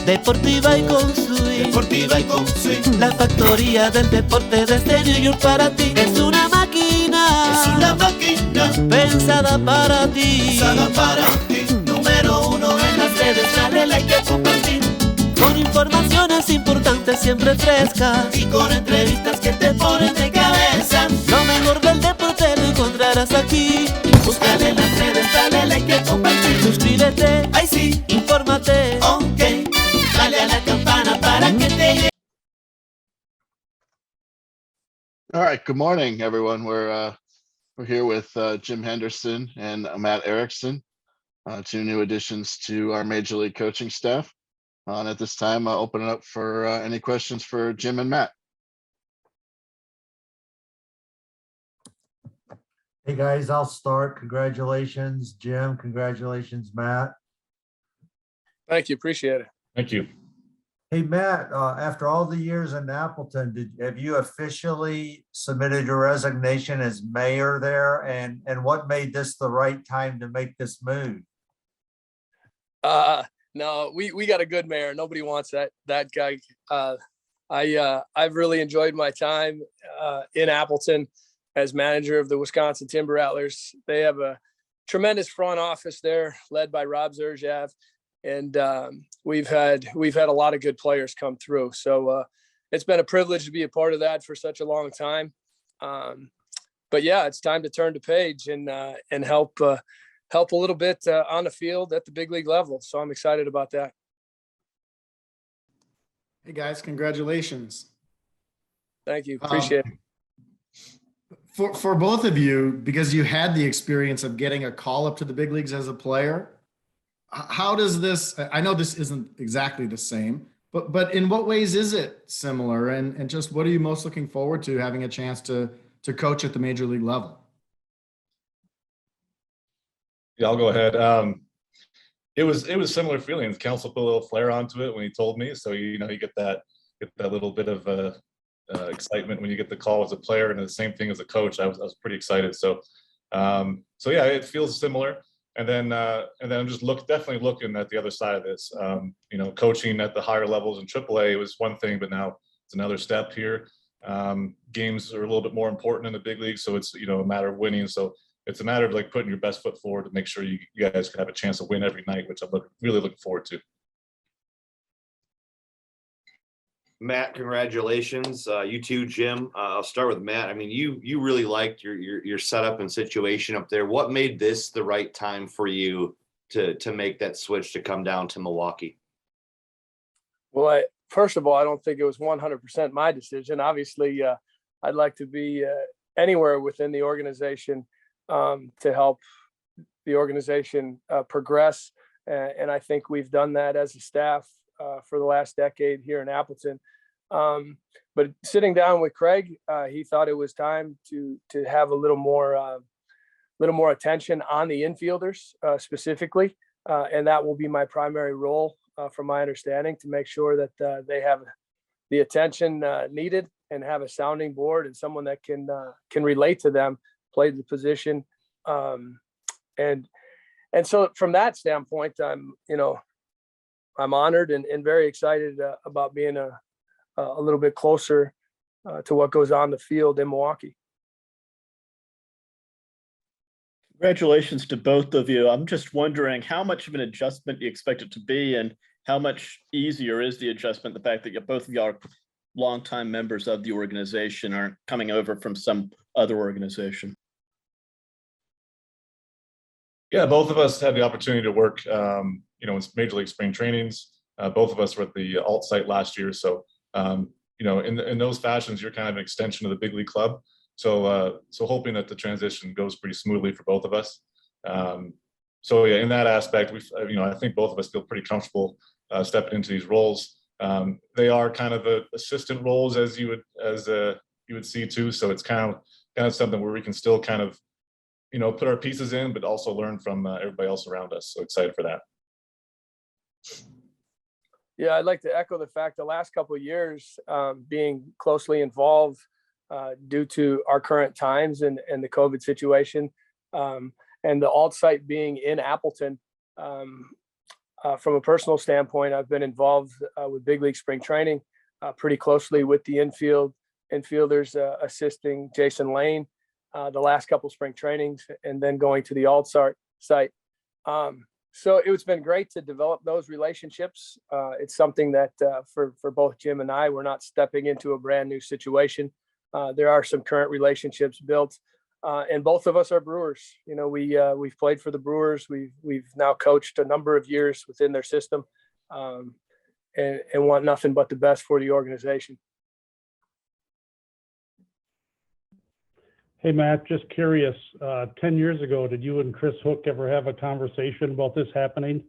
Deportiva y con swing. Deportiva y con swing. La factoría del deporte desde New York para ti. Es una máquina. Es una máquina Pensada para ti. pensada para ti. Número uno en las redes, dale like y compartir. Con informaciones importantes siempre frescas. Y con entrevistas que te ponen de cabeza. Lo mejor del deporte lo encontrarás aquí. Búscale en las redes, dale like y compartir. Suscríbete, Ay sí, infórmate. ok. Dale a la campana para que te llegue. All right, good morning, everyone. We're here with Jim Henderson and Matt Erickson, two new additions to our Major League coaching staff. And at this time, I'll open it up for any questions for Jim and Matt. Hey guys, I'll start. Congratulations, Jim. Congratulations, Matt. Thank you. Appreciate it. Thank you. Hey Matt, after all the years in Appleton, have you officially submitted your resignation as mayor there? And what made this the right time to make this move? No, we got a good mayor. Nobody wants that guy. I've really enjoyed my time in Appleton as manager of the Wisconsin Timber Rattlers. They have a tremendous front office there, led by Rob Zerjav, and we've had a lot of good players come through. So it's been a privilege to be a part of that for such a long time. But yeah, it's time to turn the page and help a little bit on the field at the big league level. So I'm excited about that. Hey guys, congratulations. Thank you. Appreciate it. For both of you, because you had the experience of getting a call up to the big leagues as a player, how does this, I know this isn't exactly the same, but in what ways is it similar? And just what are you most looking forward to having a chance to coach at the major league level? Yeah, I'll go ahead. It was similar feelings. Council put a little flair onto it when he told me. So you get that little bit of excitement when you get the call as a player, and the same thing as a coach. I was pretty excited. So yeah, it feels similar. And then I'm just definitely looking at the other side of this. Coaching at the higher levels in Triple-A was one thing, but now it's another step here. Games are a little bit more important in the big league, so it's a matter of winning. So it's a matter of like putting your best foot forward to make sure you guys can have a chance to win every night, which I'm really looking forward to. Matt, congratulations. You too, Jim. I'll start with Matt. I mean, you really liked your setup and situation up there. What made this the right time for you to make that switch to come down to Milwaukee? Well, first of all, I don't think it was 100% my decision. Obviously, I'd like to be anywhere within the organization to help the organization progress. And I think we've done that as a staff for the last decade here in Appleton. But sitting down with Craig, he thought it was time to have a little more attention on the infielders specifically. And that will be my primary role, from my understanding, to make sure that they have the attention needed and have a sounding board and someone that can relate to them, play the position. And so from that standpoint, I'm honored and very excited about being a little bit closer to what goes on the field in Milwaukee. Congratulations to both of you. I'm just wondering how much of an adjustment you expect it to be, and how much easier is the adjustment, the fact that both of you are longtime members of the organization, aren't coming over from some other organization? Yeah, both of us had the opportunity to work, in Major League spring trainings. Both of us were at the alt site last year. So, in those fashions, you're kind of an extension of the big league club. So hoping that the transition goes pretty smoothly for both of us. So yeah, in that aspect, I think both of us feel pretty comfortable stepping into these roles. They are kind of assistant roles, as you would see too. So it's kind of something where we can still kind of, put our pieces in, but also learn from everybody else around us. So excited for that. Yeah, I'd like to echo the fact the last couple of years being closely involved due to our current times and the COVID situation, and the alt site being in Appleton. from a personal standpoint, I've been involved with big league spring training pretty closely with the infielders, assisting Jason Lane the last couple spring trainings, and then going to the alt site. So it's been great to develop those relationships. It's something that for both Jim and I, we're not stepping into a brand new situation. There are some current relationships built, and both of us are Brewers. You know, we've played for the Brewers. We've now coached a number of years within their system, and want nothing but the best for the organization. Hey, Matt, just curious, 10 years ago, did you and Chris Hook ever have a conversation about this happening?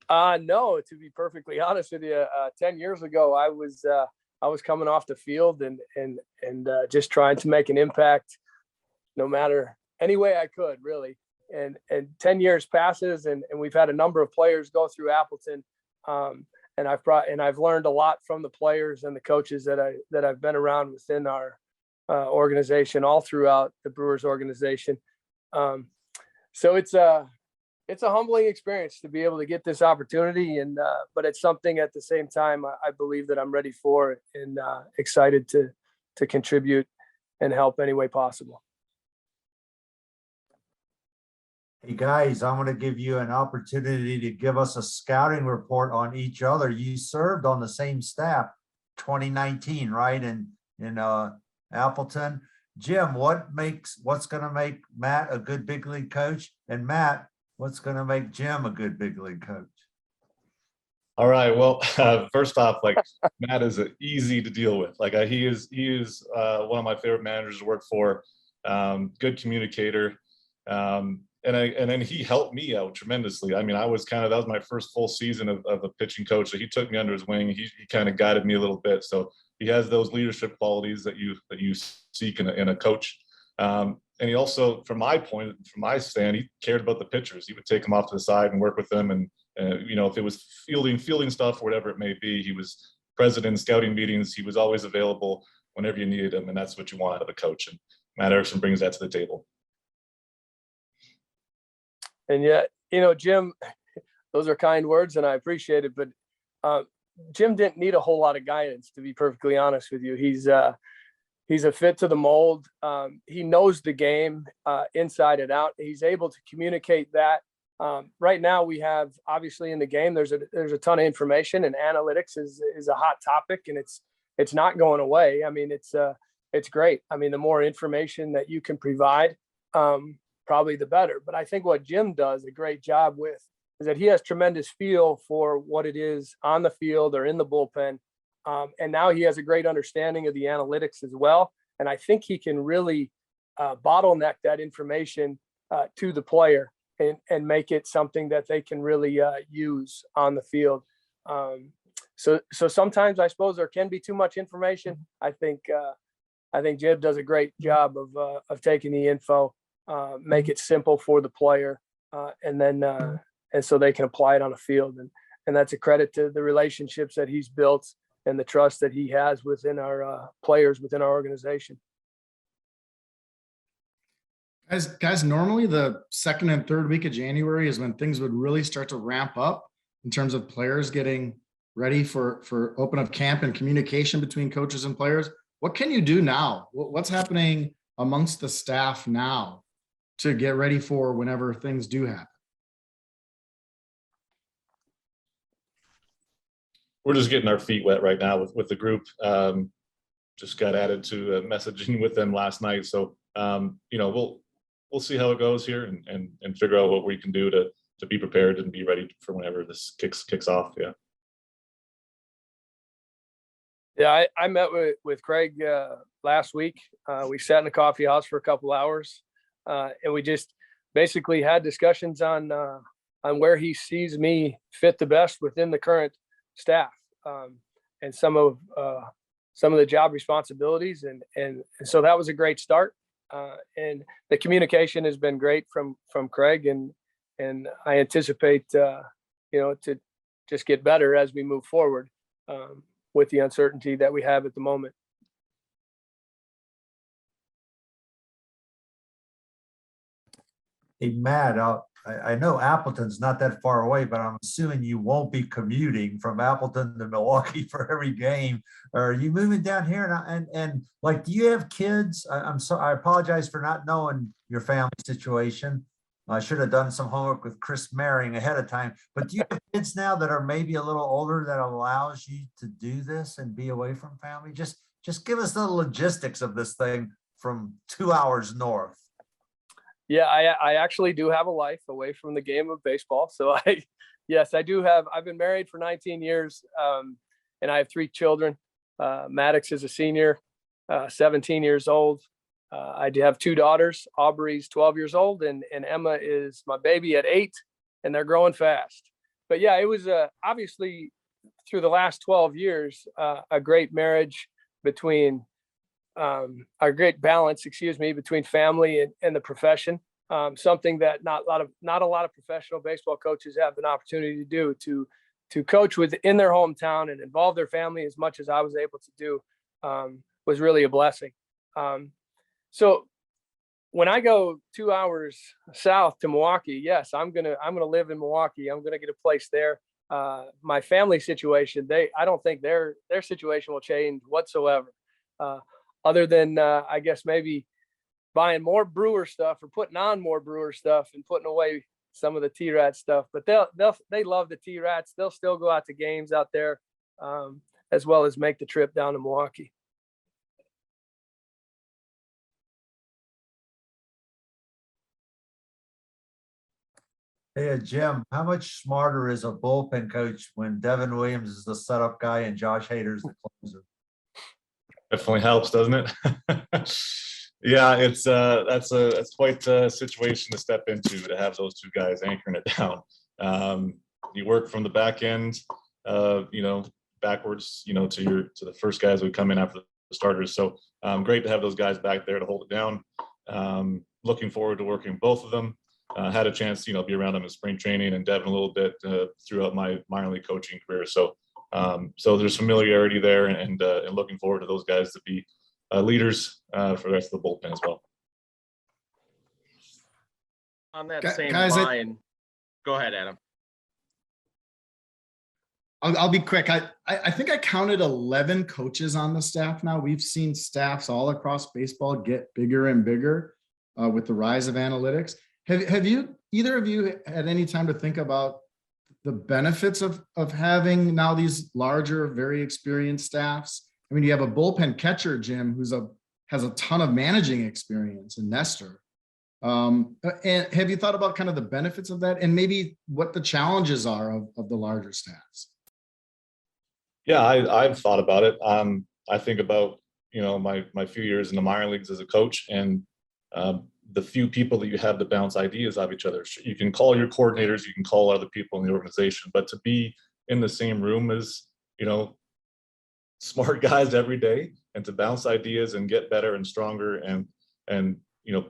No, to be perfectly honest with you, 10 years ago, I was coming off the field and just trying to make an impact no matter any way I could, really. And 10 years passes, and we've had a number of players go through Appleton. And I've learned a lot from the players and the coaches that I've been around within our organization, all throughout the Brewers organization. So it's a humbling experience to be able to get this opportunity, and but it's something at the same time I believe that I'm ready for, and excited to contribute and help any way possible. Hey guys, I'm going to give you an opportunity to give us a scouting report on each other. You served on the same staff 2019, right? In Appleton. Jim, what's going to make Matt a good big league coach? And Matt, what's going to make Jim a good big league coach? All right. Well, first off, like, Matt is easy to deal with. Like, he is one of my favorite managers to work for. Good communicator. And then he helped me out tremendously. I mean, that was my first full season of a pitching coach. So he took me under his wing. He kind of guided me a little bit. So he has those leadership qualities that you seek in a coach. And he also, from my stand, he cared about the pitchers. He would take them off to the side and work with them. And if it was fielding stuff or whatever it may be, he was present in scouting meetings. He was always available whenever you needed him. And that's what you want out of a coach. And Matt Erickson brings that to the table. And yet, Jim, those are kind words and I appreciate it, but Jim didn't need a whole lot of guidance, to be perfectly honest with you. He's a fit to the mold. He knows the game inside and out. He's able to communicate that. Right now we have, obviously, in the game, there's a ton of information, and analytics is a hot topic, and it's not going away. I mean, it's great. I mean, the more information that you can provide, probably the better. But I think what Jim does a great job with is that he has tremendous feel for what it is on the field or in the bullpen. And now he has a great understanding of the analytics as well. And I think he can really bottleneck that information to the player and make it something that they can really use on the field. So sometimes I suppose there can be too much information. I think Jim does a great job of taking the info, make it simple for the player, and so they can apply it on the field. And that's a credit to the relationships that he's built and the trust that he has within our players, within our organization. Guys, normally the second and third week of January is when things would really start to ramp up in terms of players getting ready for open up camp and communication between coaches and players. What can you do now? What's happening amongst the staff now to get ready for whenever things do happen? We're just getting our feet wet right now with the group. Just got added to messaging with them last night. So, we'll see how it goes here and figure out what we can do to be prepared and be ready for whenever this kicks off. Yeah. Yeah, I met with Craig last week. We sat in a coffee house for a couple hours, and we just basically had discussions on where he sees me fit the best within the current staff, and some of the job responsibilities, and so that was a great start. And the communication has been great from Craig, and I anticipate to just get better as we move forward with the uncertainty that we have at the moment. Hey, Matt, I know Appleton's not that far away, but I'm assuming you won't be commuting from Appleton to Milwaukee for every game. Or are you moving down here? And like, do you have kids? I'm sorry, I apologize for not knowing your family situation. I should have done some homework with Chris Maring ahead of time. But do you have kids now that are maybe a little older that allows you to do this and be away from family? Just give us the logistics of this thing from 2 hours north. Yeah, I actually do have a life away from the game of baseball. So yes, I do have. I've been married for 19 years, and I have 3 children. Maddox is a senior, 17 years old. I do have 2 daughters. Aubrey's 12 years old, and Emma is my baby at 8, and they're growing fast. But yeah, it was obviously through the last 12 years, a great marriage between a great balance, between family and the profession. Something that not a lot of professional baseball coaches have an opportunity to do, to coach within their hometown and involve their family as much as I was able to do, was really a blessing. So when I go 2 hours south to Milwaukee, yes, I'm gonna live in Milwaukee. I'm gonna get a place there. My family situation, I don't think their situation will change whatsoever. Other than I guess maybe buying more Brewer stuff or putting on more Brewer stuff and putting away some of the T-Rat stuff. But they love the T-Rats. They'll still go out to games out there, as well as make the trip down to Milwaukee. Hey, Jim, how much smarter is a bullpen coach when Devin Williams is the setup guy and Josh Hader's the closer? Definitely helps, doesn't it? Yeah, that's quite a situation to step into, to have those 2 guys anchoring it down. You work from the back end, backwards, to the first guys who come in after the starters. So great to have those guys back there to hold it down. Looking forward to working with both of them. Had a chance, be around them in spring training and Devin a little bit throughout my minor league coaching career. So there's familiarity there, and looking forward to those guys to be leaders for the rest of the bullpen as well. On that same line, go ahead, Adam. I'll be quick. I think I counted 11 coaches on the staff now. We've seen staffs all across baseball get bigger and bigger with the rise of analytics. Have you, either of you, had any time to think about the benefits of having now these larger, very experienced staffs? I mean, you have a bullpen catcher, Jim, has a ton of managing experience, and Nestor. And have you thought about kind of the benefits of that, and maybe what the challenges are of the larger staffs? Yeah, I've thought about it. I think about, my few years in the minor leagues as a coach, and the few people that you have to bounce ideas off each other. You can call your coordinators, you can call other people in the organization, but to be in the same room as, smart guys every day, and to bounce ideas and get better and stronger, and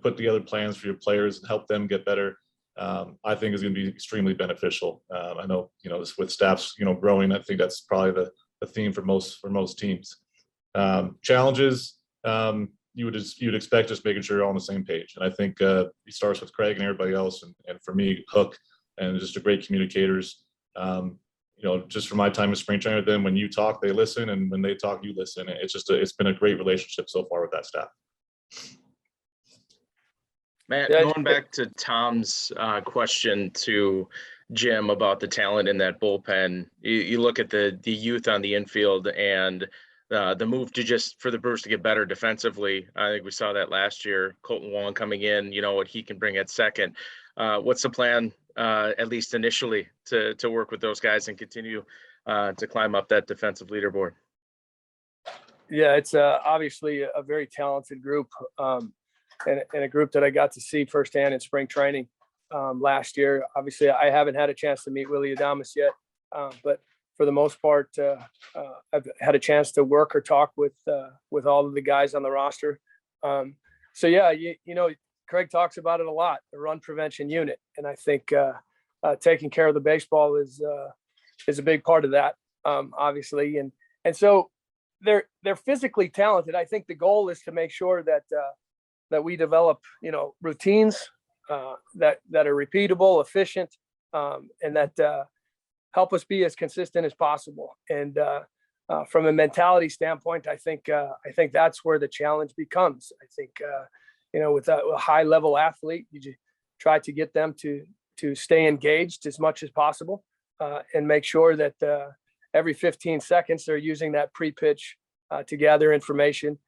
put together plans for your players and help them get better, I think is going to be extremely beneficial. I know, with staffs, growing, I think that's probably the theme for most teams. Challenges, you would expect just making sure you're all on the same page. And I think it starts with Craig and everybody else. And for me, Hook, and just a great communicators. Just from my time in spring training with them, when you talk, they listen. And when they talk, you listen. It's been a great relationship so far with that staff. Matt, going back to Tom's question to Jim about the talent in that bullpen, you look at the youth on the infield and the move for the Brewers to get better defensively. I think we saw that last year. Colton Wong coming in, what he can bring at second. What's the plan, at least initially, to work with those guys and continue to climb up that defensive leaderboard? Yeah, it's obviously a very talented group, and a group that I got to see firsthand in spring training last year. Obviously, I haven't had a chance to meet Willie Adames yet, but for the most part, I've had a chance to work or talk with all of the guys on the roster. So yeah, Craig talks about it a lot, the run prevention unit, and I think taking care of the baseball is a big part of that, obviously. And so they're physically talented. I think the goal is to make sure that we develop, routines that are repeatable, efficient, and that help us be as consistent as possible. And from a mentality standpoint, I think that's where the challenge becomes. I think with a high level athlete, you just try to get them to stay engaged as much as possible, and make sure that every 15 seconds they're using that pre-pitch to gather information,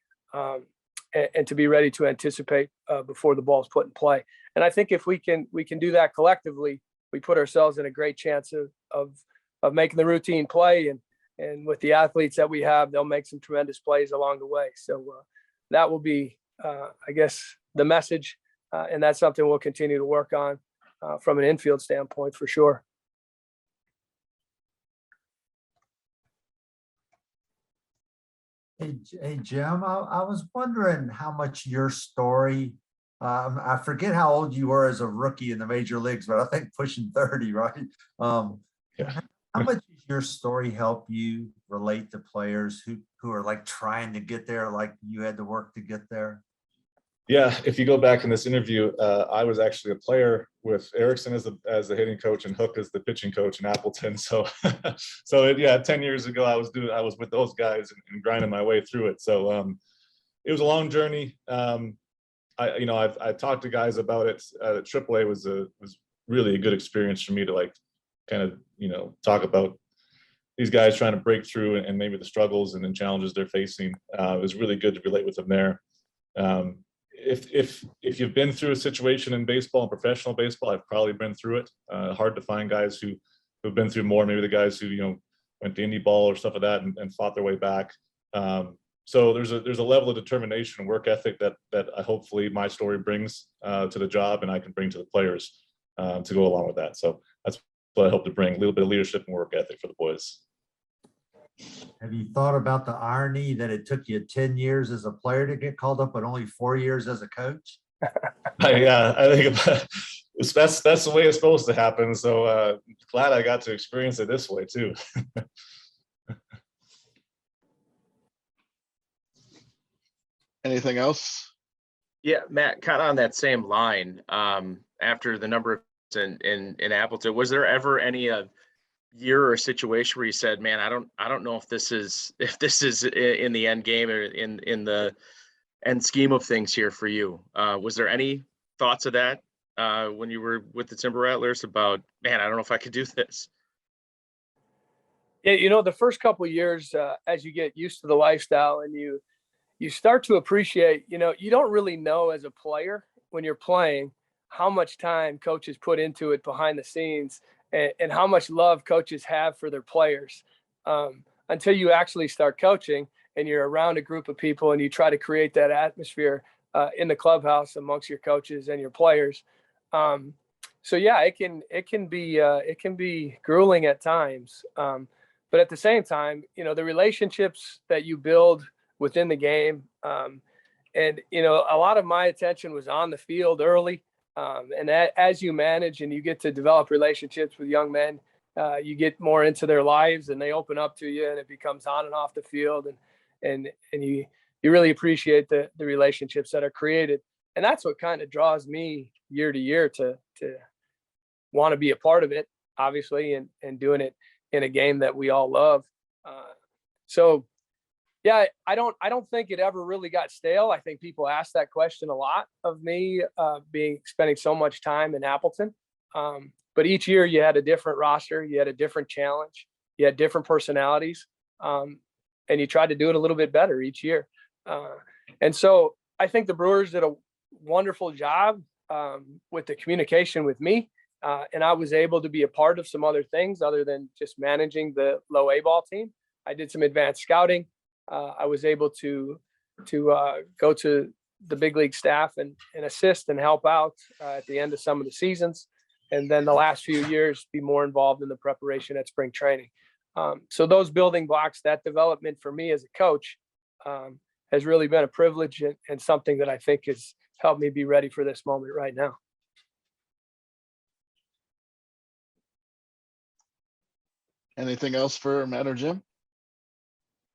and to be ready to anticipate before the ball is put in play. And I think if we can do that collectively, we put ourselves in a great chance of making the routine play. And with the athletes that we have, they'll make some tremendous plays along the way. So that will be, I guess, the message. And that's something we'll continue to work on from an infield standpoint for sure. Hey, Jim, I was wondering how much your story, I forget how old you were as a rookie in the major leagues, but I think pushing 30, right? Yeah. How much does your story help you relate to players who are like trying to get there, like you had to work to get there? Yeah, if you go back in this interview, I was actually a player with Erickson as the hitting coach and Hook as the pitching coach in Appleton. So, 10 years ago, I was with those guys and grinding my way through it. So it was a long journey. I talked to guys about it. Triple-A was really a good experience for me to like kind of talk about these guys trying to break through and maybe the struggles and challenges they're facing. It was really good to relate with them there. If you've been through a situation in baseball and professional baseball, I've probably been through it. Hard to find guys who've been through more. Maybe the guys who went to indie ball or stuff like that and fought their way back. So there's a level of determination and work ethic that hopefully my story brings to the job, and I can bring to the players to go along with that. So that's what I hope to bring, a little bit of leadership and work ethic for the boys. Have you thought about the irony that it took you 10 years as a player to get called up, but only 4 years as a coach? Yeah, I think that's the way it's supposed to happen. So glad I got to experience it this way too. Anything else? Yeah, Matt, kind of on that same line, after the number of in Appleton, was there ever any year or situation where you said, man, I don't know if this is in the end game or in the end scheme of things here for you? Was there any thoughts of that when you were with the Timber Rattlers about, man, I don't know if I could do this? Yeah, the first couple of years, as you get used to the lifestyle and you start to appreciate, you don't really know as a player when you're playing how much time coaches put into it behind the scenes and how much love coaches have for their players, until you actually start coaching and you're around a group of people and you try to create that atmosphere in the clubhouse amongst your coaches and your players. So yeah, it can be grueling at times, but at the same time, the relationships that you build within the game, and a lot of my attention was on the field early. And as you manage and you get to develop relationships with young men, you get more into their lives and they open up to you and it becomes on and off the field. And you really appreciate the relationships that are created. And that's what kind of draws me year to year to want to be a part of it, obviously, and doing it in a game that we all love. So yeah, I don't think it ever really got stale. I think people ask that question a lot of me, spending so much time in Appleton. But each year you had a different roster, you had a different challenge, you had different personalities, and you tried to do it a little bit better each year. And so I think the Brewers did a wonderful job with the communication with me, and I was able to be a part of some other things other than just managing the low A ball team. I did some advanced scouting. I was able to go to the big league staff and assist and help out at the end of some of the seasons. And then the last few years, be more involved in the preparation at spring training. So those building blocks, that development for me as a coach has really been a privilege and something that I think has helped me be ready for this moment right now. Anything else for Matt or Jim?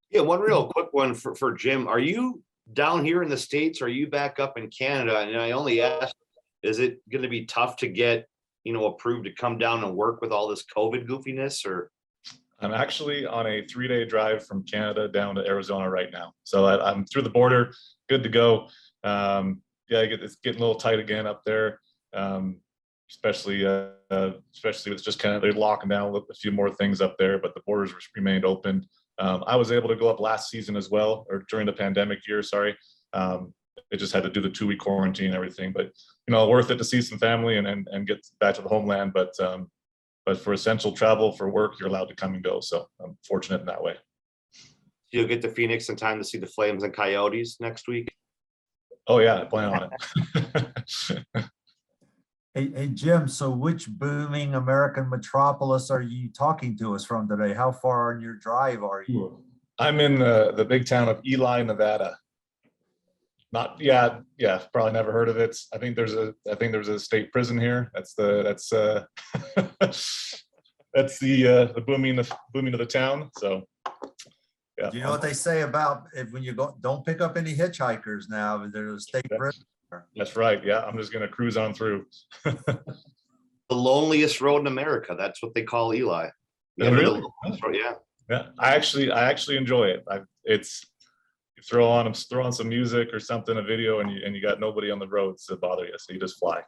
Yeah, one real quick one for Jim. Are you down here in the States or are you back up in Canada? And I only asked is it going to be tough to get, approved to come down and work with all this COVID goofiness? Or I'm actually on a 3-day drive from Canada down to Arizona right now. So I'm through the border, good to go. It's getting a little tight again up there, especially with just kind of they're locking down a few more things up there, but the borders remained open. I was able to go up last season as well, or during the pandemic year, sorry. They just had to do the 2-week quarantine and everything, but worth it to see some family and get back to the homeland. But for essential travel for work, you're allowed to come and go. So I'm fortunate in that way. You'll get to Phoenix in time to see the Flames and Coyotes next week. Oh yeah, I plan on it. Hey, Jim, so which booming American metropolis are you talking to us from today? How far on your drive are you? I'm in the big town of Ely, Nevada. Probably never heard of it. I think there's a state prison here. That's the booming of the town. So yeah. Do you know what they say about when you go? Don't pick up any hitchhikers now. There's a state prison. That's right. Yeah, I'm just gonna cruise on through. The loneliest road in America. That's what they call Ely. Really? Yeah. Yeah. I actually enjoy it. You throw on some music or something, a video, and you got nobody on the roads to bother you, so you just fly.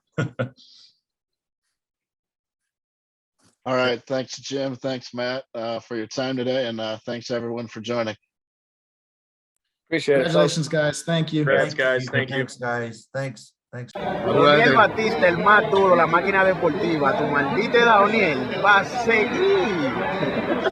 All right. Thanks, Jim. Thanks, Matt, for your time today. And thanks, everyone, for joining. Appreciate it. Congratulations, guys. Thank you. Congrats, guys. Thank you. Thanks, guys. Thanks. Daniel Batista, el más duro, la máquina deportiva. Tu maldita edad, O'Neill, va a seguir.